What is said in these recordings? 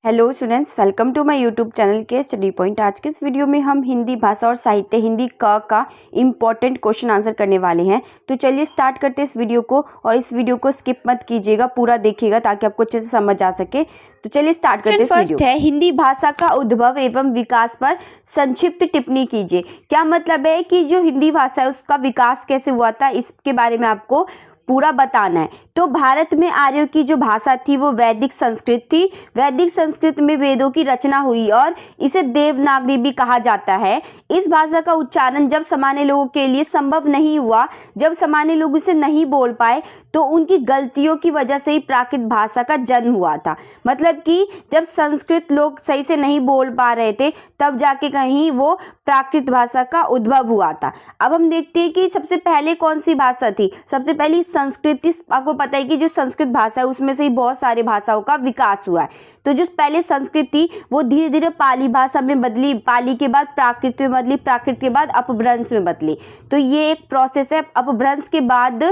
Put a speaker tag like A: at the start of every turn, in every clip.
A: Hello students, welcome to my YouTube channel K study point. आज के इस video में हम हिंदी भाषा और साहित्य हिंदी का इम्पॉर्टेंट क्वेश्चन आंसर करने वाले हैं। तो चलिए स्टार्ट करते हैं इस वीडियो को, और इस वीडियो को स्किप मत कीजिएगा, पूरा देखिएगा ताकि आपको अच्छे से समझ आ सके। तो चलिए स्टार्ट करते हैं। फर्स्ट है, हिंदी भाषा का उद्भव एवं विकास पर संक्षिप्त टिप्पणी कीजिए। क्या मतलब है कि जो हिंदी भाषा है उसका विकास कैसे हुआ था, इसके बारे में आपको पूरा बताना है। तो भारत में आर्यों की जो भाषा थी वो वैदिक संस्कृत थी। वैदिक संस्कृत में वेदों की रचना हुई और इसे देवनागरी भी कहा जाता है। इस भाषा का उच्चारण जब सामान्य लोगों के लिए संभव नहीं हुआ, जब सामान्य लोग इसे नहीं बोल पाए, तो उनकी गलतियों की वजह से ही प्राकृत भाषा का जन्म हुआ था। मतलब कि जब संस्कृत लोग सही से नहीं बोल पा रहे थे, तब जाके कहीं वो प्राकृत भाषा का उद्भव हुआ था। अब हम देखते हैं कि सबसे पहले कौन सी भाषा थी। सबसे पहली संस्कृत। आपको पता है कि जो संस्कृत भाषा है उसमें से ही बहुत सारी भाषाओं का विकास हुआ है। तो जो पहले संस्कृत थी वो धीरे धीरे पाली भाषा में बदली, पाली के बाद प्राकृत में बदली, प्राकृत के बाद अपभ्रंश में बदली। तो ये एक प्रोसेस है। अपभ्रंश के बाद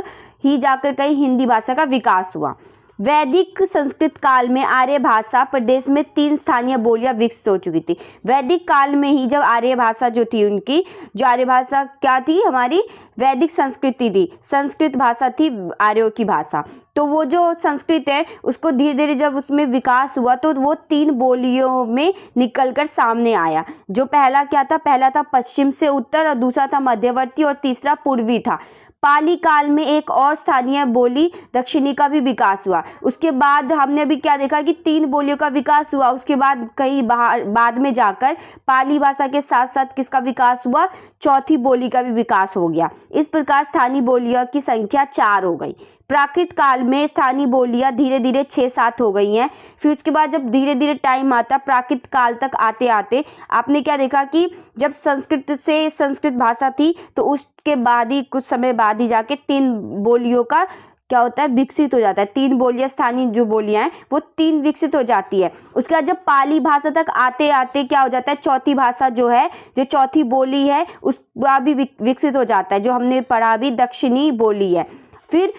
A: ही जाकर कहीं हिंदी भाषा का विकास हुआ। वैदिक संस्कृत काल में आर्य भाषा प्रदेश में 3 स्थानीय बोलियां विकसित हो चुकी थी। वैदिक काल में ही जब आर्य भाषा जो थी, उनकी जो आर्य भाषा क्या थी, हमारी वैदिक संस्कृति थी, संस्कृत भाषा थी आर्यों की भाषा। तो वो जो संस्कृत है उसको धीरे धीरे जब उसमें विकास हुआ तो वो 3 बोलियों में निकलकर सामने आया। जो पहला क्या था, पहला था पश्चिम से उत्तर, और दूसरा था मध्यवर्ती, और तीसरा पूर्वी था। पाली काल में एक और स्थानीय बोली दक्षिणी का भी विकास हुआ। उसके बाद हमने अभी क्या देखा कि 3 बोलियों का विकास हुआ। उसके बाद कहीं बाद में जाकर पाली भाषा के साथ साथ किसका विकास हुआ, चौथी बोली का भी विकास हो गया। इस प्रकार स्थानीय बोलियों की संख्या 4 हो गई। प्राकृत काल में स्थानीय बोलियां धीरे धीरे 6-7 हो गई हैं। फिर उसके बाद जब धीरे धीरे टाइम आता, प्राकृत काल तक आते आते आपने क्या देखा कि जब संस्कृत से संस्कृत भाषा थी तो उसके बाद ही कुछ समय बाद ही जाके 3 बोलियों का क्या होता है, विकसित हो जाता है। 3 बोलियां, स्थानीय जो बोलियां हैं वो 3 विकसित हो जाती है। उसके बाद जब पाली भाषा तक आते आते क्या हो जाता है, चौथी भाषा जो है, जो चौथी बोली है उसका भी विकसित हो जाता है, जो हमने पढ़ा भी दक्षिणी बोली है। फिर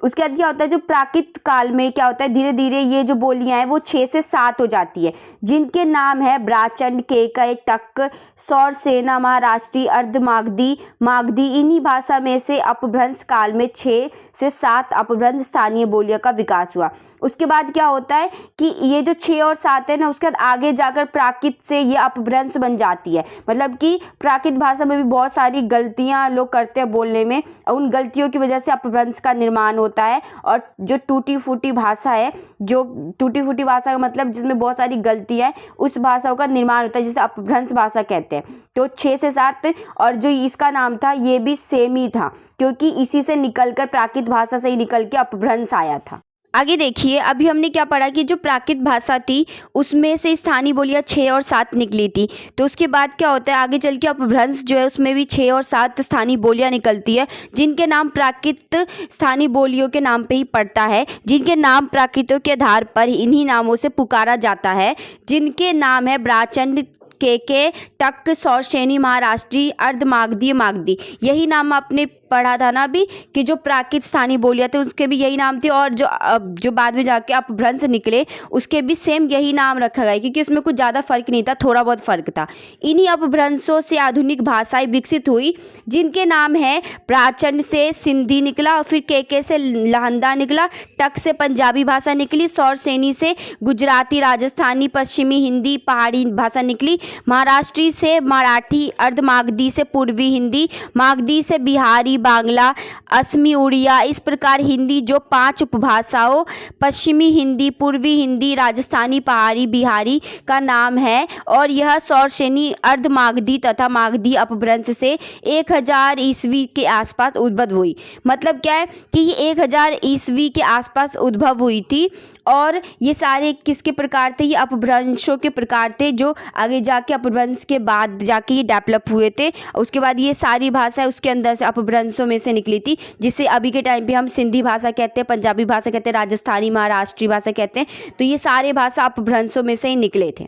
A: उसके बाद क्या होता है, जो प्राकृत काल में क्या होता है, धीरे धीरे ये जो बोलियां हैं वो 6 से 7 हो जाती है, जिनके नाम है ब्राचंड, केकय, टक्क, सौर सेना, महाराष्ट्री, अर्धमागधी, मागधी। इन्हीं भाषा में से अपभ्रंश काल में 6 से 7 अपभ्रंश स्थानीय बोलियों का विकास हुआ। उसके बाद क्या होता है कि ये जो 6 और 7 है ना, उसके बाद आगे जाकर प्राकृत से ये अपभ्रंश बन जाती है। मतलब कि प्राकृत भाषा में भी बहुत सारी गलतियां लोग करते हैं बोलने में, और उन गलतियों की वजह से अपभ्रंश का निर्माण होता है। और जो टूटी फूटी भाषा है, जो टूटी फूटी भाषा का मतलब जिसमें बहुत सारी गलतियां हैं, उस भाषाओं का निर्माण होता है, जिसे अपभ्रंश भाषा कहते हैं। तो 6 से 7, और जो इसका नाम था ये भी सेम ही था, क्योंकि इसी से निकलकर प्राकृत भाषा से ही निकल के अपभ्रंश आया था। आगे देखिए, अभी हमने क्या पढ़ा कि जो प्राकृत भाषा थी उसमें से स्थानीय बोलियां 6 और 7 निकली थी। तो उसके बाद क्या होता है, आगे चल के अपभ्रंश जो है उसमें भी 6 और 7 स्थानीय बोलियां निकलती है, जिनके नाम प्राकृत स्थानीय बोलियों के नाम पे ही पड़ता है, जिनके नाम प्राकृतों के आधार पर इन्हीं नामों से पुकारा जाता है, जिनके नाम है ब्राचंड, केके, टक्क, सौरसेनी, महाराष्ट्री, अर्धमागधी, मागधी। यही नाम आपने पढ़ा था ना अभी कि जो प्राकृत स्थानीय बोलियां थे उसके भी यही नाम थे, और जो बाद में जाके अपभ्रंश निकले उसके भी सेम यही नाम रखा गया, क्योंकि उसमें कुछ ज़्यादा फर्क नहीं था, थोड़ा बहुत फर्क था। इन्हीं अपभ्रंशों से आधुनिक भाषाएं विकसित हुई, जिनके नाम है प्राचंड से सिंधी निकला, और फिर केके से लहंदा निकला, टक से पंजाबी भाषा निकली, सौरसेनी से गुजराती, राजस्थानी, पश्चिमी हिंदी, पहाड़ी भाषा निकली, महाराष्ट्री से मराठी, अर्धमागधी से पूर्वी हिंदी, मागधी से बिहारी, बांग्ला, असमी, उड़िया। इस प्रकार हिंदी जो 5 उपभाषाओं पश्चिमी हिंदी, पूर्वी हिंदी, राजस्थानी, पहाड़ी, बिहारी का नाम है, और यह सौरसेनी, अर्धमागधी तथा मागधी अपभ्रंश से 1000 ईस्वी के आसपास उद्भव हुई। मतलब क्या है कि ये 1000 ईस्वी के आसपास उद्भव हुई थी, और ये सारे किसके प्रकार थे, ये अपभ्रंशों के प्रकार थे, जो आगे जाके अपभ्रंश के बाद जाके ये डेवलप हुए थे। उसके बाद ये सारी भाषा उसके अंदर से अपभ्रंशों में से निकली थी, जिसे अभी के टाइम पे हम सिंधी भाषा कहते हैं, पंजाबी भाषा कहते हैं, राजस्थानी, महाराष्ट्री भाषा कहते हैं। तो ये सारे भाषा अपभ्रंशों में से ही निकले थे।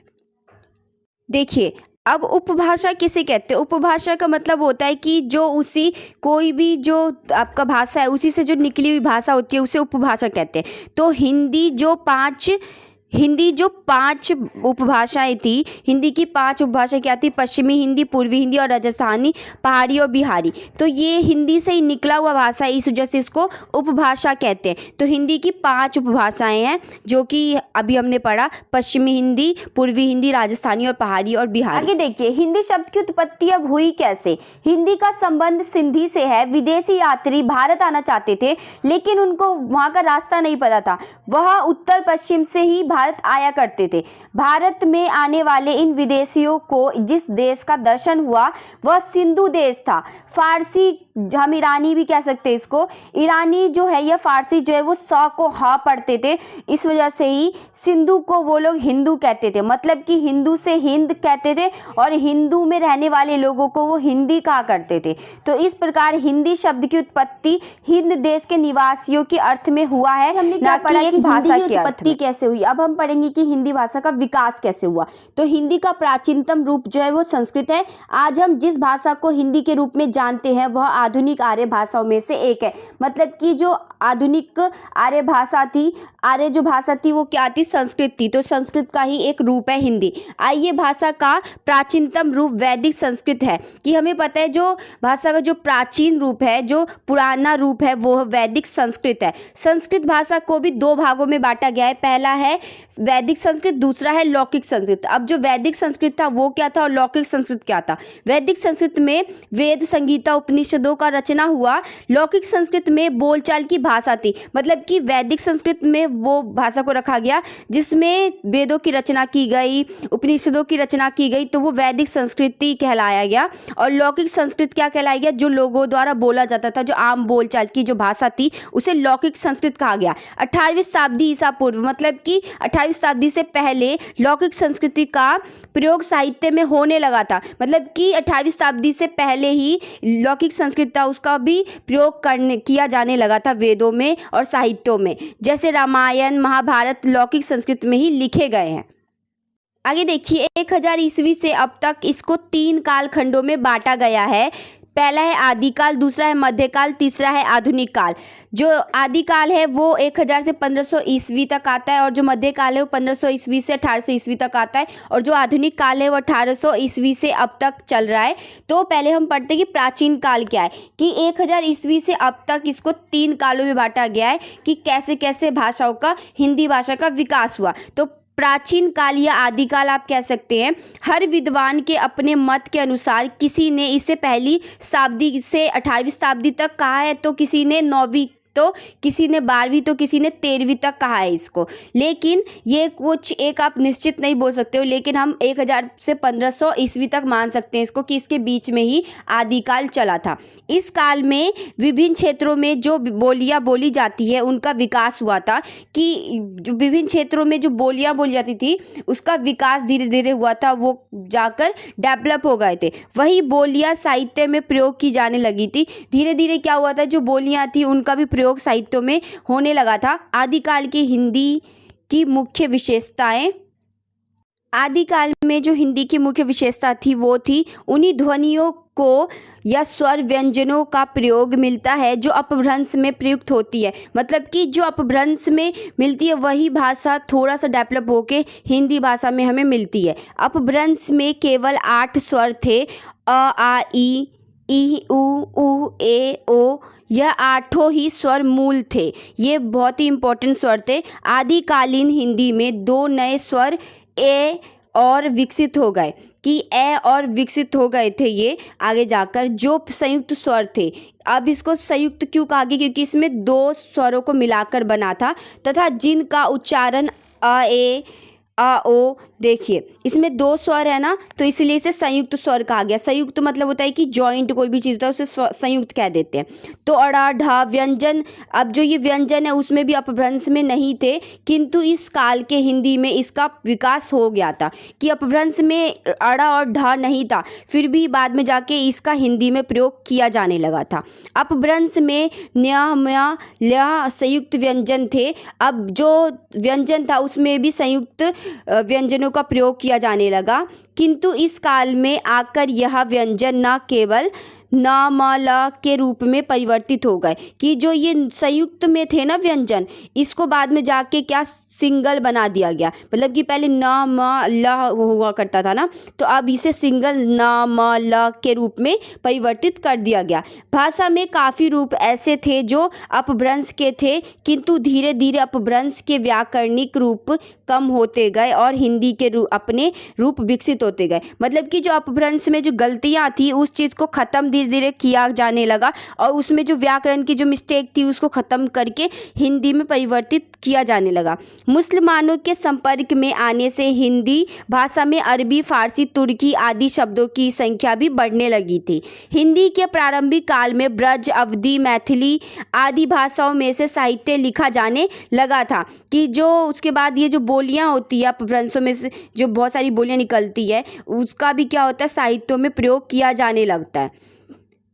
A: देखिए, अब उपभाषा किसे कहते हैं। उपभाषा का मतलब होता है कि जो उसी कोई भी जो आपका भाषा है उसी से जो निकली हुई भाषा होती है उसे उपभाषा कहते हैं। तो हिंदी जो 5 हिंदी जो 5 उपभाषाएं थी, हिंदी की 5 उपभाषा क्या थी? पश्चिमी हिंदी, पूर्वी हिंदी और राजस्थानी, पहाड़ी और बिहारी। तो ये हिंदी से ही निकला हुआ भाषा है, इस वजह से इसको उपभाषा कहते हैं। तो हिंदी की 5 उपभाषाएं हैं जो कि अभी हमने पढ़ा, पश्चिमी हिंदी, पूर्वी हिंदी, राजस्थानी और पहाड़ी और बिहारी। आगे देखिए, हिंदी शब्द की उत्पत्ति अब हुई कैसे? हिंदी का संबंध सिंधी से है। विदेशी यात्री भारत आना चाहते थे, लेकिन उनको वहाँ का रास्ता नहीं पता था। वह उत्तर पश्चिम से ही भारत आया करते थे। भारत में आने वाले इन विदेशियों को जिस देश का दर्शन हुआ वह सिंधु देश था। फारसी, हम ईरानी भी कह सकते हैं इसको। ईरानी जो है या फारसी जो है वो स को ह पढ़ते थे, इस वजह से ही सिंधु को वो लोग हिंदू कहते थे। मतलब कि हिंदू से हिंद कहते थे और हिंदू में रहने वाले लोगों को वो हिंदी कहा करते थे। तो इस प्रकार हिंदी शब्द की उत्पत्ति हिंद देश के निवासियों के अर्थ में हुआ है। हमने क्या पढ़ा कि भाषा की उत्पत्ति कैसे हुई। अब हम पढ़ेंगे कि हिंदी भाषा का विकास कैसे हुआ। तो हिंदी का प्राचीनतम रूप जो है वो संस्कृत है। आज हम जिस भाषा को हिंदी के रूप में जानते हैं वह आधुनिक आर्य भाषाओं में से एक है। मतलब कि जो आधुनिक आर्य भाषा थी, आर्य जो भाषा थी वो क्या थी? संस्कृत थी। तो संस्कृत का ही एक रूप है हिंदी। आइए, भाषा का प्राचीनतम रूप वैदिक संस्कृत है। कि हमें पता है जो भाषा का जो प्राचीन रूप है, जो पुराना रूप है, वो वैदिक संस्कृत है। संस्कृत भाषा को भी 2 भागों में बांटा गया है। पहला है वैदिक संस्कृत, दूसरा है लौकिक संस्कृत। अब जो वैदिक संस्कृत था वो क्या था और लौकिक संस्कृत क्या था? वैदिक संस्कृत में वेद, संगीता, उपनिषदों का रचना हुआ। लौकिक संस्कृत में बोलचाल की भाषा थी। मतलब कि वैदिक संस्कृत में वो भाषा को रखा गया जिसमें वेदों की रचना की गई, उपनिषदों की रचना की गई, तो वो वैदिक संस्कृति कहलाया गया। और लौकिक संस्कृत क्या कहलाया गया? जो लोगों द्वारा बोला जाता था, जो आम बोलचाल की जो भाषा थी, उसे लौकिक संस्कृत कहा गया। 18वीं शताब्दी ईसा पूर्व, मतलब कि 18वीं शताब्दी से पहले लौकिक संस्कृति का प्रयोग साहित्य में होने लगा था। मतलब कि 18वीं शताब्दी से पहले ही लौकिक संस्कृत था, उसका भी प्रयोग किया जाने लगा था वेदों में और साहित्यों में। जैसे रामायण, महाभारत लौकिक संस्कृत में ही लिखे गए हैं। आगे देखिए, 1000 ईस्वी से अब तक इसको 3 कालखंडों में बांटा गया है। पहला है आदिकाल, दूसरा है मध्यकाल, तीसरा है आधुनिक काल। जो आदिकाल है वो 1000 से 1500 ईस्वी तक आता है और जो मध्यकाल है वो 1500 ईस्वी से 1800 ईस्वी तक आता है और जो आधुनिक काल है वो 1800 ईस्वी से अब तक चल रहा है। तो पहले हम पढ़ते हैं कि प्राचीन काल क्या है। कि 1000 ईस्वी से अब तक इसको 3 कालों में बांटा गया है कि कैसे कैसे भाषाओं का, हिंदी भाषा का विकास हुआ। तो प्राचीन काल या आदिकाल आप कह सकते हैं। हर विद्वान के अपने मत के अनुसार किसी ने इसे पहली शताब्दी से 18वीं शताब्दी तक कहा है, तो किसी ने 9वीं, तो किसी ने 12वीं, तो किसी ने 13वीं तक कहा है इसको। लेकिन ये कुछ एक आप निश्चित नहीं बोल सकते हो, लेकिन हम 1000 से 1500 ईस्वी तक मान सकते हैं इसको कि इसके बीच में ही आदिकाल चला था। इस काल में विभिन्न क्षेत्रों में जो बोलियां बोली जाती है उनका विकास हुआ था। कि जो विभिन्न क्षेत्रों में जो बोलियां बोली जाती थी उसका विकास धीरे धीरे हुआ था, वो जाकर डेवलप हो गए थे। वही बोलियां साहित्य में प्रयोग की जाने लगी थी। धीरे धीरे क्या हुआ था, जो बोलियां थी उनका भी प्रयोग साहित्यों में होने लगा था। आदिकाल की हिंदी की मुख्य विशेषताएं। आदिकाल में जो हिंदी की मुख्य विशेषता थी वो थी उन्हीं ध्वनियों को या स्वर व्यंजनों का प्रयोग मिलता है जो अपभ्रंश में प्रयुक्त होती है। मतलब कि जो अपभ्रंश में मिलती है वही भाषा थोड़ा सा डेवलप होके हिंदी भाषा में हमें मिलती है। अपभ्रंश में केवल 8 स्वर थे, अ, आ, ई, उ, ऊ, ए, ओ। यह 8 ही स्वर मूल थे। ये बहुत ही इंपॉर्टेंट स्वर थे। आदिकालीन हिंदी में 2 नए स्वर ए और विकसित हो गए। कि ए और विकसित हो गए थे ये आगे जाकर, जो संयुक्त स्वर थे। अब इसको संयुक्त क्यों कहा गया? क्योंकि इसमें 2 स्वरों को मिलाकर बना था तथा जिनका उच्चारण अ, ए, आ, ओ। देखिए इसमें 2 स्वर है ना, तो इसलिए इसे संयुक्त स्वर कहा गया। संयुक्त मतलब होता है कि जॉइंट कोई भी चीज़ होता है उसे संयुक्त कह देते हैं। तो अड़ा, ढा व्यंजन, अब जो ये व्यंजन है उसमें भी अपभ्रंश में नहीं थे, किंतु इस काल के हिंदी में इसका विकास हो गया था। कि अपभ्रंश में अड़ा और ढा नहीं था, फिर भी बाद में जाके इसका हिंदी में प्रयोग किया जाने लगा था। अपभ्रंश में न्या, म्या, ल्या संयुक्त व्यंजन थे। अब जो व्यंजन था उसमें भी संयुक्त व्यंजनों का प्रयोग किया जाने लगा, किंतु इस काल में आकर यह व्यंजन न केवल न, म, ल के रूप में परिवर्तित हो गए। कि जो ये संयुक्त में थे ना व्यंजन, इसको बाद में जाके क्या सिंगल बना दिया गया। मतलब कि पहले न म ल हुआ करता था ना, तो अब इसे सिंगल न म ल के रूप में परिवर्तित कर दिया गया। भाषा में काफ़ी रूप ऐसे थे जो अपभ्रंश के थे, किंतु धीरे धीरे अपभ्रंश के व्याकरणिक रूप कम होते गए और हिंदी के अपने रूप विकसित होते गए। मतलब कि जो अपभ्रंश में जो गलतियाँ थी उस चीज़ को ख़त्म धीरे धीरे किया जाने लगा, और उसमें जो व्याकरण की जो मिस्टेक थी उसको ख़त्म करके हिंदी में परिवर्तित किया जाने लगा। मुसलमानों के संपर्क में आने से हिंदी भाषा में अरबी, फारसी, तुर्की आदि शब्दों की संख्या भी बढ़ने लगी थी। हिंदी के प्रारंभिक काल में ब्रज, अवधी, मैथिली आदि भाषाओं में से साहित्य लिखा जाने लगा था। कि जो उसके बाद ये जो बोलियां होती है, अपभ्रंशों में से जो बहुत सारी बोलियां निकलती है, उसका भी क्या होता है, साहित्यों में प्रयोग किया जाने लगता है।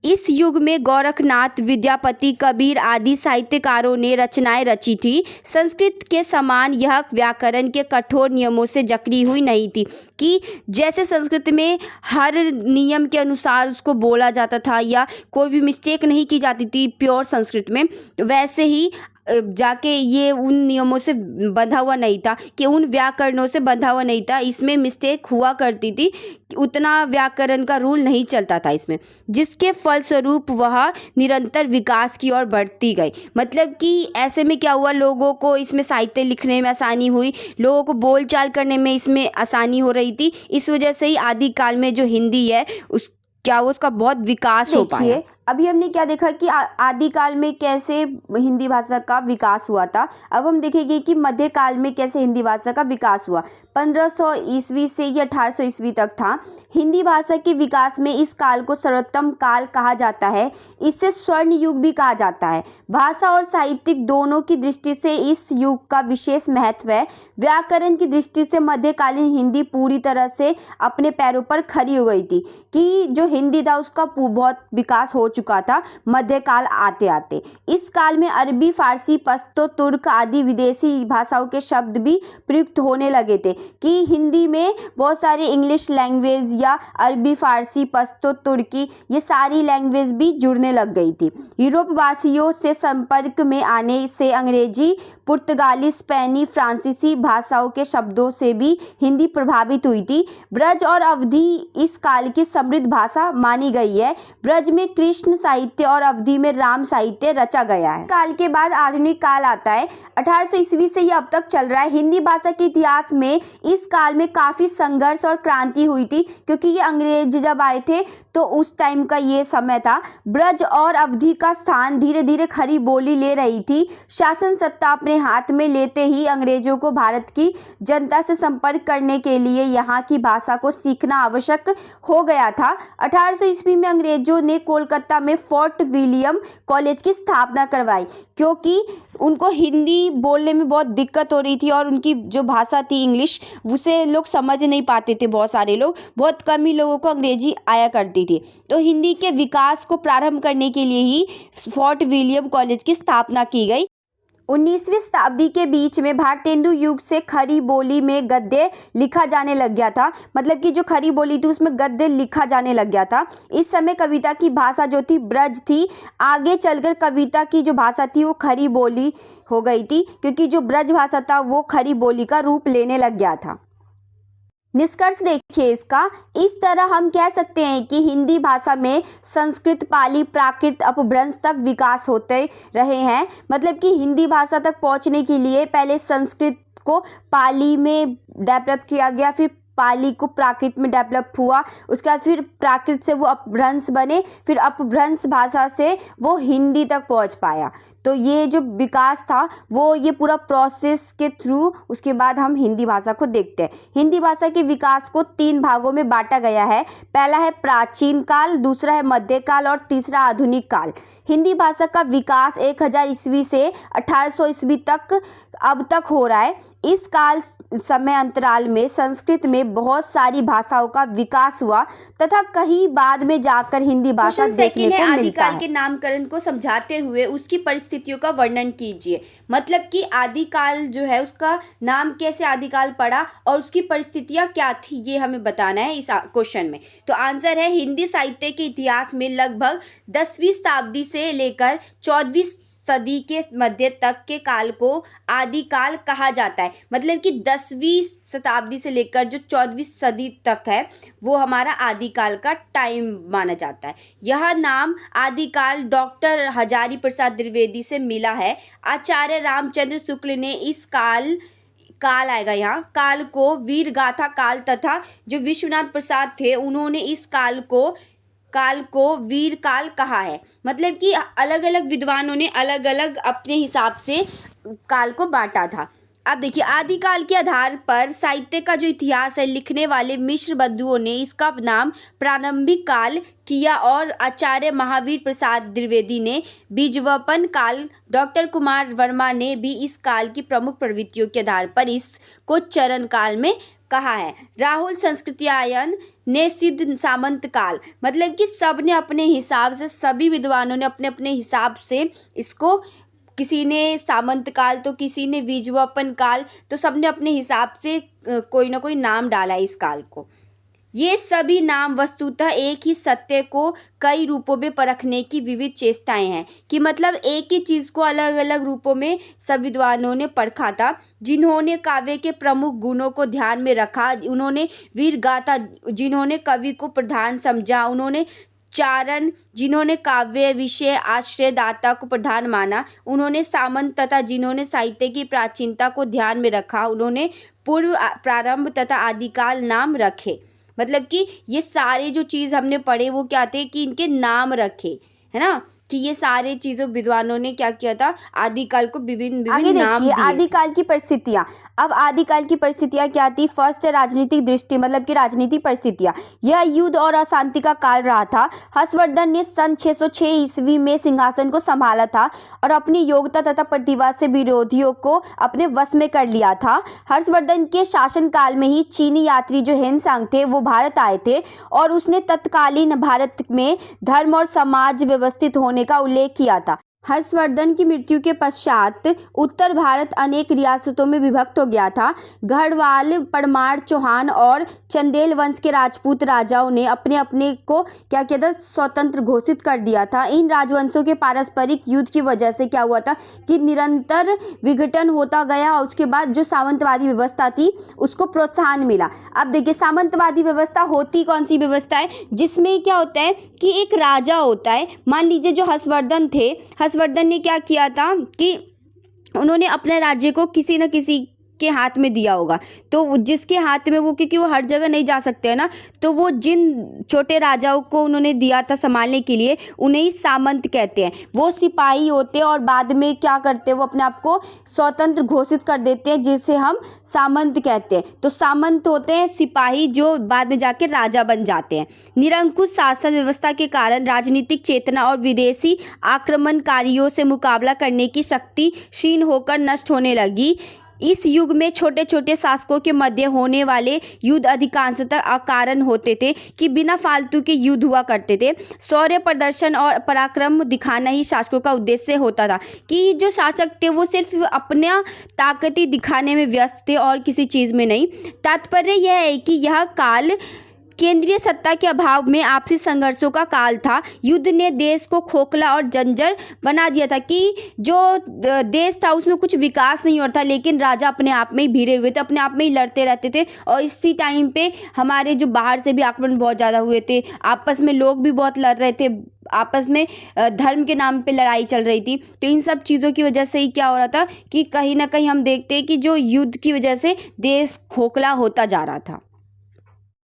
A: इस युग में गोरखनाथ, विद्यापति, कबीर आदि साहित्यकारों ने रचनाएं रची थी। संस्कृत के समान यह व्याकरण के कठोर नियमों से जकड़ी हुई नहीं थी, कि जैसे संस्कृत में हर नियम के अनुसार उसको बोला जाता था या कोई भी मिस्टेक नहीं की जाती थी प्योर संस्कृत में, वैसे ही जाके ये उन नियमों से बंधा हुआ नहीं था, कि उन व्याकरणों से बंधा हुआ नहीं था। इसमें मिस्टेक हुआ करती थी, उतना व्याकरण का रूल नहीं चलता था इसमें, जिसके फलस्वरूप वह निरंतर विकास की ओर बढ़ती गई। मतलब कि ऐसे में क्या हुआ, लोगों को इसमें साहित्य लिखने में आसानी हुई, लोगों को बोलचाल करने में इसमें आसानी हो रही थी। इस वजह से ही आदिकाल में जो हिंदी है उसका बहुत विकास हो पाया। अभी हमने क्या देखा कि आदिकाल में कैसे हिंदी भाषा का विकास हुआ था। अब हम देखेंगे कि मध्यकाल में कैसे हिंदी भाषा का विकास हुआ। 1500 ईस्वी से ये 1800 ईस्वी तक था। हिंदी भाषा के विकास में इस काल को सर्वोत्तम काल कहा जाता है। इसे स्वर्ण युग भी कहा जाता है। भाषा और साहित्यिक दोनों की दृष्टि से इस युग का विशेष महत्व है। व्याकरण की दृष्टि से मध्यकालीन हिंदी पूरी तरह से अपने पैरों पर खड़ी हो गई थी, कि जो हिंदी था उसका बहुत विकास हो चुका था मध्यकाल आते आते। इस काल में अरबी, फारसी, पश्तो, तुर्क आदि विदेशी भाषाओं के शब्द भी प्रयुक्त होने लगे थे, कि हिंदी में बहुत सारे इंग्लिश लैंग्वेज या अरबी, फारसी, पश्तो, तुर्की ये सारी लैंग्वेज भी जुड़ने लग गई थी। यूरोप वासियों से संपर्क में आने से अंग्रेजी, पुर्तगाली, स्पेनी, फ्रांसीसी भाषाओं के शब्दों से भी हिंदी प्रभावित हुई थी। ब्रज और अवधी इस काल की समृद्ध भाषा मानी गई है। ब्रज में कृष्ण साहित्य और अवधी में राम साहित्य रचा गया है। काल के बाद आधुनिक काल आता है। 1800 ईस्वी से ये अब तक चल रहा है। हिंदी भाषा के इतिहास में इस काल में काफ़ी संघर्ष और क्रांति हुई थी, क्योंकि ये अंग्रेज जब आए थे तो उस टाइम का ये समय था। ब्रज और अवधी का स्थान धीरे धीरे खड़ी बोली ले रही थी। शासन सत्ता अपने हाथ में लेते ही अंग्रेजों को भारत की जनता से संपर्क करने के लिए यहाँ की भाषा को सीखना आवश्यक हो गया था। 1800 ईस्वी में अंग्रेजों ने कोलकाता में फोर्ट विलियम कॉलेज की स्थापना करवाई, क्योंकि उनको हिंदी बोलने में बहुत दिक्कत हो रही थी और उनकी जो भाषा थी इंग्लिश, उसे लोग समझ नहीं पाते थे। बहुत सारे लोग, बहुत कम ही लोगों को अंग्रेजी आया करती थी। तो हिंदी के विकास को प्रारंभ करने के लिए ही फोर्ट विलियम कॉलेज की स्थापना की गई। 19वीं शताब्दी के बीच में भारतेंदु युग से खड़ी बोली में गद्य लिखा जाने लग गया था। मतलब कि जो खड़ी बोली थी उसमें गद्य लिखा जाने लग गया था। इस समय कविता की भाषा जो थी ब्रज थी। आगे चलकर कविता की जो भाषा थी वो खड़ी बोली हो गई थी, क्योंकि जो ब्रज भाषा था वो खड़ी बोली का रूप लेने लग गया था। निष्कर्ष देखिए इसका। इस तरह हम कह सकते हैं कि हिंदी भाषा में संस्कृत, पाली, प्राकृत, अपभ्रंश तक विकास होते रहे हैं। मतलब कि हिंदी भाषा तक पहुंचने के लिए पहले संस्कृत को पाली में डेवलप किया गया, फिर पाली को प्राकृत में डेवलप हुआ, उसके बाद फिर प्राकृत से वो अपभ्रंश बने, फिर अपभ्रंश भाषा से वो हिंदी तक पहुंच पाया। तो ये जो विकास था वो ये पूरा प्रोसेस के थ्रू उसके बाद हम हिंदी भाषा को देखते हैं। हिंदी भाषा के विकास को 3 भागों में बांटा गया है। पहला है प्राचीन काल, दूसरा है मध्यकाल और तीसरा आधुनिक काल। हिंदी भाषा का विकास 1000 ईस्वी से 1800 ईस्वी तक अब तक हो रहा है। इस काल समय अंतराल में संस्कृत में बहुत सारी भाषाओं का विकास हुआ तथा कहीं बाद में जाकर हिंदी भाषा देखने को मिलता है। आदिकाल के नामकरण को समझाते हुए उसकी परिस्थितियों का वर्णन कीजिए। मतलब कि आदिकाल जो है उसका नाम कैसे आदिकाल पड़ा और उसकी परिस्थितियां क्या थी, ये हमें बताना है इस क्वेश्चन में। तो आंसर है हिंदी साहित्य के इतिहास में लगभग 10वीं शताब्दी से लेकर 14वीं सदी के मध्य तक के काल को आदिकाल कहा जाता है। मतलब कि 10वीं शताब्दी से लेकर जो 14वीं सदी तक है वो हमारा आदिकाल का टाइम माना जाता है। यह नाम आदिकाल डॉक्टर हजारी प्रसाद द्विवेदी से मिला है। आचार्य रामचंद्र शुक्ल ने इस काल आएगा यहाँ, काल को वीर गाथा काल तथा जो विश्वनाथ प्रसाद थे उन्होंने इस काल को वीर काल कहा है। मतलब कि अलग अलग विद्वानों ने अलग अलग अपने हिसाब से काल को बांटा था। अब देखिए, आदिकाल के आधार पर साहित्य का जो इतिहास है लिखने वाले मिश्र बंधुओं ने इसका नाम प्रारंभिक काल किया और आचार्य महावीर प्रसाद द्विवेदी ने बीजवपन काल, डॉक्टर कुमार वर्मा ने भी इस काल की प्रमुख प्रवृत्तियों के आधार पर इसको चरण काल में कहा है। राहुल संस्कृत्यायन ने सिद्ध सामंत काल, मतलब कि सब ने अपने हिसाब से, सभी विद्वानों ने अपने अपने हिसाब से इसको, किसी ने सामंत काल तो किसी ने बीजवपन काल, तो सब ने अपने हिसाब से कोई ना कोई नाम डाला है इस काल को। ये सभी नाम वस्तुतः एक ही सत्य को कई रूपों में परखने की विविध चेष्टाएं हैं, कि मतलब एक ही चीज़ को अलग अलग रूपों में सब विद्वानों ने परखा था। जिन्होंने काव्य के प्रमुख गुणों को ध्यान में रखा, उन्होंने वीर गाथा, जिन्होंने कवि को प्रधान समझा, उन्होंने चारण, जिन्होंने काव्य विषय आश्रयदाता को प्रधान माना, उन्होंने सामंत तथा जिन्होंने साहित्य की प्राचीनता को ध्यान में रखा, उन्होंने पूर्व, प्रारंभ तथा आदिकाल नाम रखे। मतलब कि ये सारे जो चीज़ हमने पढ़े वो क्या थे कि इनके नाम रखे, है ना, कि ये सारे चीज़ों विद्वानों ने क्या किया था, आदिकाल को विभिन्न विभिन्न नाम दिए। आदिकाल की परिस्थितियाँ, अब आदिकाल की परिस्थितियाँ क्या थी? फर्स्ट राजनीतिक दृष्टि, मतलब कि राजनीतिक परिस्थितियाँ, यह युद्ध और अशांति का काल रहा था। हर्षवर्धन ने सन 606 ईस्वी में सिंहासन को संभाला था और अपनी योग्यता तथा प्रतिभा से विरोधियों को अपने वश में कर लिया था। हर्षवर्धन के शासनकाल में ही चीनी यात्री जो हेनसांग थे वो भारत आए थे और उसने तत्कालीन भारत में धर्म और समाज व्यवस्थित होने का उल्लेख किया था। हर्षवर्धन की मृत्यु के पश्चात उत्तर भारत अनेक रियासतों में विभक्त हो गया था। गढ़वाल, परमार, चौहान और चंदेल वंश के राजपूत राजाओं ने अपने अपने को क्या किया था, स्वतंत्र घोषित कर दिया था। इन राजवंशों के पारस्परिक युद्ध की वजह से क्या हुआ था कि निरंतर विघटन होता गया और उसके बाद जो सामंतवादी व्यवस्था थी उसको प्रोत्साहन मिला। अब देखिए, सामंतवादी व्यवस्था होती कौन सी व्यवस्था है? जिसमें क्या होता है कि एक राजा होता है। मान लीजिए जो हर्षवर्धन थे, हर्षवर्धन ने क्या किया था कि उन्होंने अपने राज्य को किसी न किसी के हाथ में दिया होगा, तो जिसके हाथ में वो, क्योंकि वो हर जगह नहीं जा सकते हैं ना, तो वो जिन छोटे राजाओं को उन्होंने दिया था संभालने के लिए उन्हें ही सामंत कहते हैं। वो सिपाही होते हैं और बाद में क्या करते हैं, वो अपने आप को स्वतंत्र घोषित कर देते हैं, जिसे हम सामंत कहते हैं। तो सामंत होते हैं सिपाही जो बाद में जाके राजा बन जाते हैं। निरंकुश शासन व्यवस्था के कारण राजनीतिक चेतना और विदेशी आक्रमणकारियों से मुकाबला करने की शक्ति क्षीण होकर नष्ट होने लगी। इस युग में छोटे छोटे शासकों के मध्य होने वाले युद्ध अधिकांशतः अकारण होते थे, कि बिना फालतू के युद्ध हुआ करते थे। शौर्य प्रदर्शन और पराक्रम दिखाना ही शासकों का उद्देश्य होता था, कि जो शासक थे वो सिर्फ अपना ताकत दिखाने में व्यस्त थे और किसी चीज़ में नहीं। तात्पर्य यह है कि यह काल केंद्रीय सत्ता के अभाव में आपसी संघर्षों का काल था। युद्ध ने देश को खोखला और जंजर बना दिया था, कि जो देश था उसमें कुछ विकास नहीं हो रहा था, लेकिन राजा अपने आप में ही भिड़े हुए थे, अपने आप में ही लड़ते रहते थे। और इसी टाइम पे हमारे जो बाहर से भी आक्रमण बहुत ज़्यादा हुए थे, आपस में लोग भी बहुत लड़ रहे थे, आपस में धर्म के नाम पे लड़ाई चल रही थी। तो इन सब चीज़ों की वजह से ही क्या हो रहा था कि कहीं ना कहीं हम देखते हैं कि जो युद्ध की वजह से देश खोखला होता जा रहा था।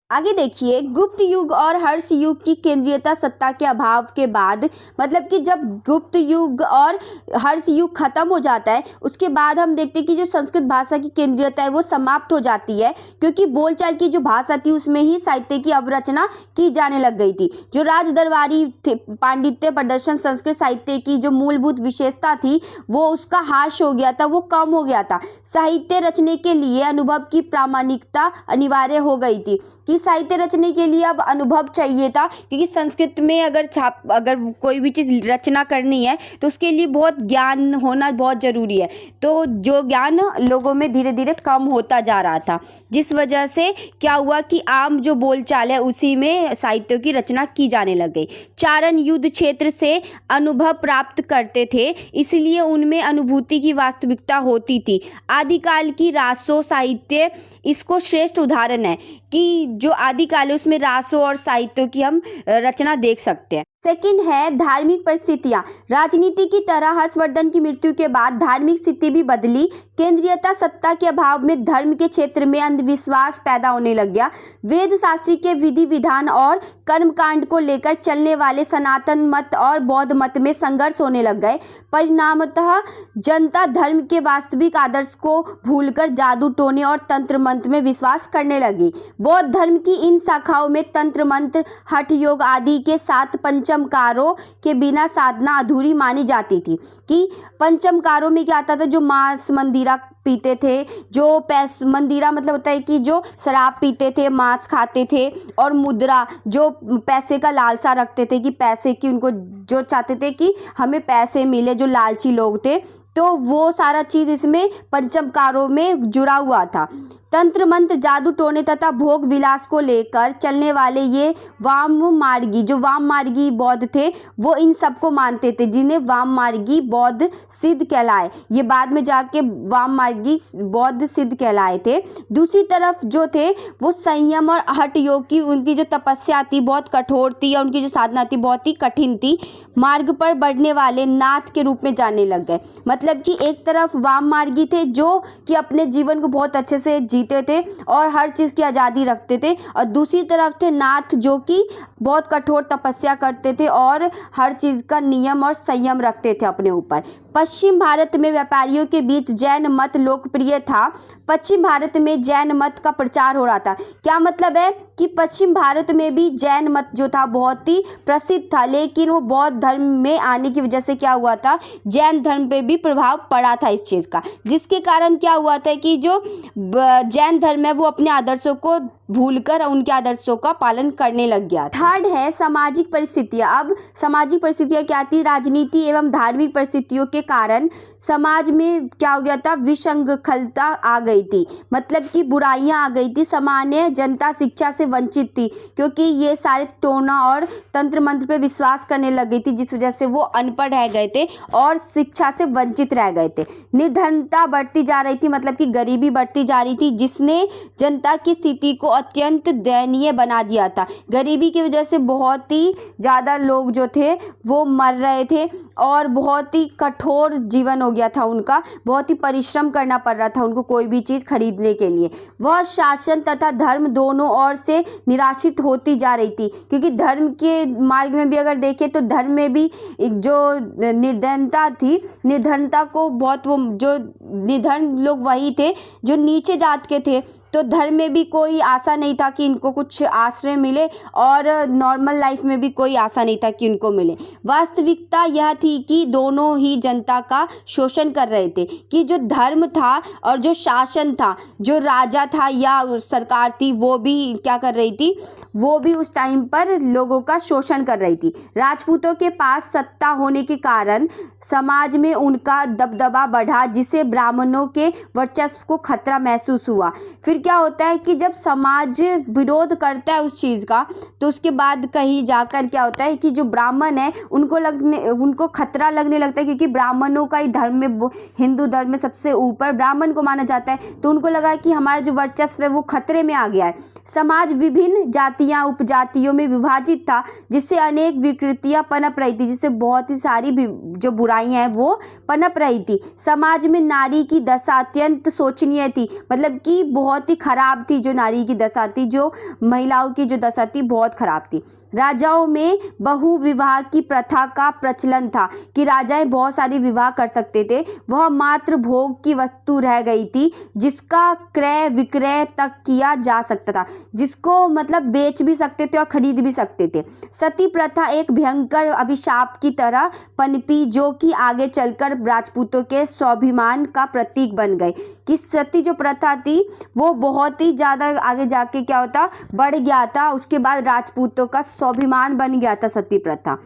A: आगे देखिए, गुप्त युग और हर्ष युग की केंद्रीयता सत्ता के अभाव के बाद, मतलब कि जब गुप्त युग और हर्ष युग खत्म हो जाता है उसके बाद हम देखते हैं कि जो संस्कृत भाषा की केंद्रीयता है वो समाप्त हो जाती है, क्योंकि बोलचाल की जो भाषा थी उसमें ही साहित्य की अवरचना की जाने लग गई थी। जो राज दरबारी पांडित्य प्रदर्शन संस्कृत साहित्य की जो मूलभूत विशेषता थी वो उसका ह्रास हो गया था, वो कम हो गया था। साहित्य रचने के लिए अनुभव की प्रामाणिकता अनिवार्य हो गई थी, कि साहित्य रचने के लिए अब अनुभव चाहिए था, क्योंकि संस्कृत में अगर कोई भी चीज़ रचना करनी है तो उसके लिए बहुत ज्ञान होना बहुत ज़रूरी है। तो जो ज्ञान लोगों में धीरे धीरे कम होता जा रहा था, जिस वजह से क्या हुआ कि आम जो बोलचाल है उसी में साहित्य की रचना की जाने लग गई। चारण युद्ध क्षेत्र से अनुभव प्राप्त करते थे, इसलिए उनमें अनुभूति की वास्तविकता होती थी। आदिकाल की रासो साहित्य इसको श्रेष्ठ उदाहरण है कि जो आदिकाल है उसमें रासो और साहित्य की हम रचना देख सकते हैं। सेकंड है धार्मिक परिस्थितियाँ। राजनीति की तरह हर्षवर्धन की मृत्यु के बाद धार्मिक स्थिति भी बदली। केंद्रीयता सत्ता के अभाव में धर्म के क्षेत्र में अंधविश्वास पैदा होने लग गया। वेद शास्त्री के विधि विधान और कर्मकांड को लेकर चलने वाले सनातन मत और बौद्ध मत में संघर्ष होने लग गए। परिणामतः जनता धर्म के वास्तविक आदर्श को भूलकर जादू टोने और तंत्र मंत्र में विश्वास करने लगी। बौद्ध धर्म की इन शाखाओं में तंत्र मंत्र, हठ योग आदि के साथ पंचमकारों के बिना साधना अधूरी मानी जाती थी। कि पंचमकारों में क्या आता था, जो मांस मंदिरा पीते थे, जो मंदिरा मतलब होता है कि जो शराब पीते थे, मांस खाते थे, और मुद्रा जो पैसे का लालसा रखते थे, कि पैसे की उनको जो चाहते थे कि हमें पैसे मिले, जो लालची लोग थे, तो वो सारा चीज़ इसमें पंचमकारों में जुड़ा हुआ था। तंत्र मंत्र, जादू टोने तथा भोग विलास को लेकर चलने वाले ये वाम मार्गी बौद्ध थे, वो इन सबको मानते थे, जिन्हें वाम मार्गी बौद्ध सिद्ध कहलाए। ये बाद में जाके वाम मार्गी बौद्ध सिद्ध कहलाए थे। दूसरी तरफ जो थे वो संयम और हठ योग की उनकी जो तपस्या थी बहुत कठोर थी, और उनकी जो साधना थी बहुत ही कठिन थी। मार्ग पर बढ़ने वाले नाथ के रूप में जानने लग गए। मतलब कि एक तरफ वाम मार्गी थे जो कि अपने जीवन को बहुत अच्छे से जीते थे और हर चीज़ की आज़ादी रखते थे, और दूसरी तरफ थे नाथ जो कि बहुत कठोर तपस्या करते थे और हर चीज़ का नियम और संयम रखते थे अपने ऊपर। पश्चिम भारत में व्यापारियों के बीच जैन मत लोकप्रिय था। पश्चिम भारत में जैन मत का प्रचार हो रहा था। क्या मतलब है कि पश्चिम भारत में भी जैन मत जो था बहुत ही प्रसिद्ध था, लेकिन वो बौद्ध धर्म में आने की वजह से क्या हुआ था, जैन धर्म पे भी प्रभाव पड़ा था इस चीज़ का, जिसके कारण क्या हुआ था कि जो जैन धर्म है वो अपने आदर्शों को भूलकर उनके आदर्शों का पालन करने लग गया। थर्ड है सामाजिक परिस्थितियाँ। अब सामाजिक परिस्थितियाँ क्या थी, राजनीति एवं धार्मिक परिस्थितियों के कारण समाज में क्या हो गया था, विसंगतता आ गई थी, मतलब कि बुराइयां आ गई थी। सामान्य जनता शिक्षा से वंचित थी, क्योंकि ये सारे टोना और तंत्र मंत्र पे विश्वास करने लग गई थी, जिस वजह से वो अनपढ़ रह गए थे और शिक्षा से वंचित रह गए थे। निर्धनता बढ़ती जा रही थी, मतलब कि गरीबी बढ़ती जा रही थी, जिसने जनता की स्थिति को अत्यंत दयनीय बना दिया था। गरीबी की वजह से बहुत ही ज़्यादा लोग जो थे वो मर रहे थे और बहुत ही कठोर जीवन हो गया था उनका, बहुत ही परिश्रम करना पड़ रहा था उनको कोई भी चीज़ खरीदने के लिए। वह शासन तथा धर्म दोनों ओर से निराशित होती जा रही थी, क्योंकि धर्म के मार्ग में भी अगर देखें तो धर्म में भी जो निर्धनता थी, निर्धनता को बहुत वो जो निर्धन लोग वही थे जो नीचे जात के थे, तो धर्म में भी कोई आशा नहीं था कि इनको कुछ आश्रय मिले और नॉर्मल लाइफ में भी कोई आशा नहीं था कि इनको मिले। वास्तविकता यह थी कि दोनों ही जनता का शोषण कर रहे थे, कि जो धर्म था और जो शासन था, जो राजा था या सरकार थी, वो भी क्या कर रही थी, वो भी उस टाइम पर लोगों का शोषण कर रही थी। राजपूतों के पास सत्ता होने के कारण समाज में उनका दबदबा बढ़ा, जिससे ब्राह्मणों के वर्चस्व को खतरा महसूस हुआ। फिर क्या होता है कि जब समाज विरोध करता है उस चीज़ का, तो उसके बाद कहीं जाकर क्या होता है कि जो ब्राह्मण है उनको खतरा लगने लगता है, क्योंकि ब्राह्मणों का ही धर्म में, हिंदू धर्म में सबसे ऊपर ब्राह्मण को माना जाता है, तो उनको लगा कि हमारा जो वर्चस्व है वो खतरे में आ गया है। समाज विभिन्न जातियाँ उपजातियों में विभाजित था, जिससे अनेक विकृतियाँ पनप रही थी, जिससे बहुत ही सारी जो बुराइयाँ हैं वो पनप रही थी। समाज में नारी की दशा अत्यंत शोचनीय थी, मतलब कि बहुत ही खराब थी। जो नारी की दशा थी, जो महिलाओं की जो दशा थी, बहुत खराब थी। राजाओं में बहु विवाह की प्रथा का प्रचलन था, कि राजाएं बहुत सारी विवाह कर सकते थे। वह मात्र भोग की वस्तु रह गई थी, जिसका क्रय विक्रय तक किया जा सकता था, जिसको मतलब बेच भी सकते थे और खरीद भी सकते थे। सती प्रथा एक भयंकर अभिशाप की तरह पनपी, जो कि आगे चलकर राजपूतों के स्वाभिमान का प्रतीक बन गई। कि सती जो प्रथा थी वो बहुत ही ज़्यादा आगे जाके क्या होता, बढ़ गया था। उसके बाद राजपूतों का स्वाभिमान बन गया था सती प्रथा।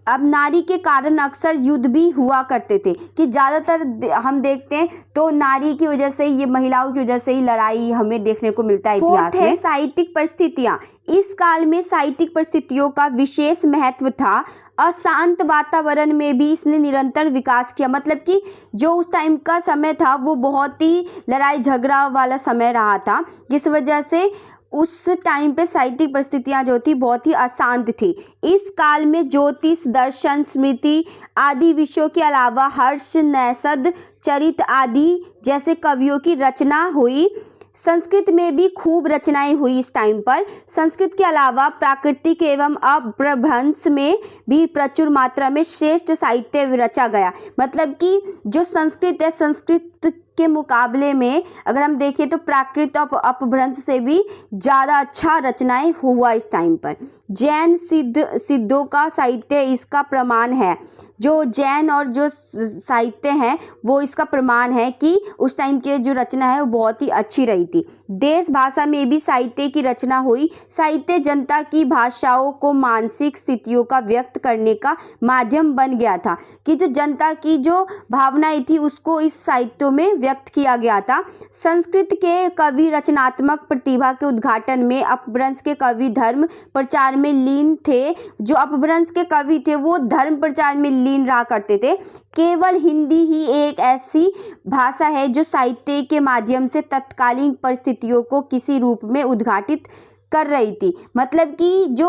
A: अब नारी के कारण अक्सर युद्ध भी हुआ करते थे, कि ज़्यादातर हम देखते हैं तो नारी की वजह से, ये महिलाओं की वजह से ही लड़ाई हमें देखने को मिलता है इतिहास में। साहित्यिक परिस्थितियाँ। इस काल में साहित्यिक परिस्थितियों का विशेष महत्व था। अशांत वातावरण में भी इसने निरंतर विकास किया, मतलब कि जो उस टाइम का समय था वो बहुत ही लड़ाई झगड़ा वाला समय रहा था, जिस वजह से उस टाइम पे साहित्यिक परिस्थितियाँ जो थी बहुत ही अशांत थी। इस काल में ज्योतिष, दर्शन, स्मृति आदि विषयों के अलावा हर्ष, नैषध, चरित आदि जैसे कवियों की रचना हुई। संस्कृत में भी खूब रचनाएं हुई इस टाइम पर। संस्कृत के अलावा प्राकृतिक एवं अपभ्रंश में भी प्रचुर मात्रा में श्रेष्ठ साहित्य रचा गया। मतलब कि जो संस्कृत है, संस्कृत के मुकाबले में अगर हम देखें तो प्राकृत और अपभ्रंश से भी ज़्यादा अच्छा रचनाएं हुआ इस टाइम पर। जैन सिद्धों का साहित्य इसका प्रमाण है। जो जैन और जो साहित्य हैं वो इसका प्रमाण है कि उस टाइम की जो रचना है वो बहुत ही अच्छी रही थी। देश भाषा में भी साहित्य की रचना हुई। साहित्य जनता की भाषाओं को मानसिक स्थितियों का व्यक्त करने का माध्यम बन गया था, कि जो जनता की जो भावनाएं थी उसको इस साहित्यों में व्यक्त किया गया था। संस्कृत के कवि रचनात्मक प्रतिभा के उद्घाटन में अपभ्रंश के कवि धर्म प्रचार में लीन थे। जो अपभ्रंश के कवि थे वो धर्म प्रचार में लीन रहा करते थे। केवल हिंदी ही एक ऐसी भाषा है जो साहित्य के माध्यम से तत्कालीन परिस्थितियों को किसी रूप में उद्घाटित कर रही थी। मतलब कि जो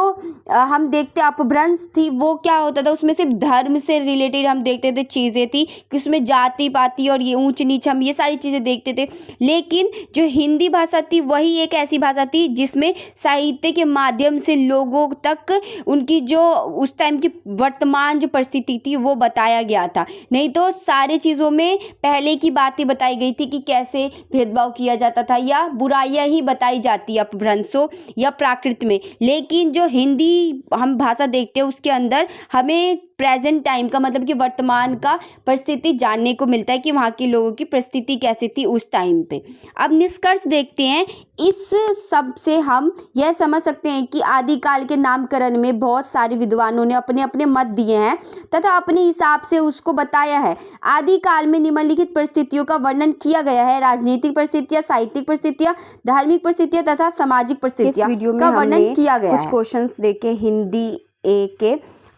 A: हम देखते अपभ्रंश थी वो क्या होता था, उसमें सिर्फ धर्म से रिलेटेड हम देखते थे चीज़ें थी, कि उसमें जाति पाति और ये ऊंच नीच हम ये सारी चीज़ें देखते थे। लेकिन जो हिंदी भाषा थी वही एक ऐसी भाषा थी जिसमें साहित्य के माध्यम से लोगों तक उनकी जो उस टाइम की वर्तमान जो परिस्थिति थी वो बताया गया था। नहीं तो सारी चीज़ों में पहले की बातें बताई गई थी कि कैसे भेदभाव किया जाता था या बुराइयां ही बताई जाती अपभ्रंशों या प्राकृत में। लेकिन जो हिंदी हम भाषा देखते हैं उसके अंदर हमें प्रेजेंट टाइम का, मतलब कि वर्तमान का परिस्थिति जानने को मिलता है कि वहाँ के लोगों की परिस्थिति कैसी थी उस टाइम पे। अब निष्कर्ष देखते हैं। इस सब से हम यह समझ सकते हैं कि आदिकाल के नामकरण में बहुत सारे विद्वानों ने अपने अपने मत दिए हैं तथा अपने हिसाब से उसको बताया है। आदिकाल में निम्नलिखित परिस्थितियों का वर्णन किया गया है: राजनीतिक परिस्थितियाँ, साहित्यिक परिस्थितियाँ, धार्मिक परिस्थितियाँ तथा सामाजिक परिस्थितियाँ का वर्णन किया गया है। कुछ क्वेश्चंस देखे हिंदी ए के,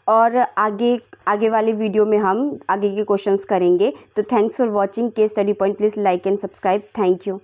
A: और आगे वाले वीडियो में हम आगे के क्वेश्चंस करेंगे। तो थैंक्स फॉर वॉचिंग के study point. Please like and subscribe. Thank you.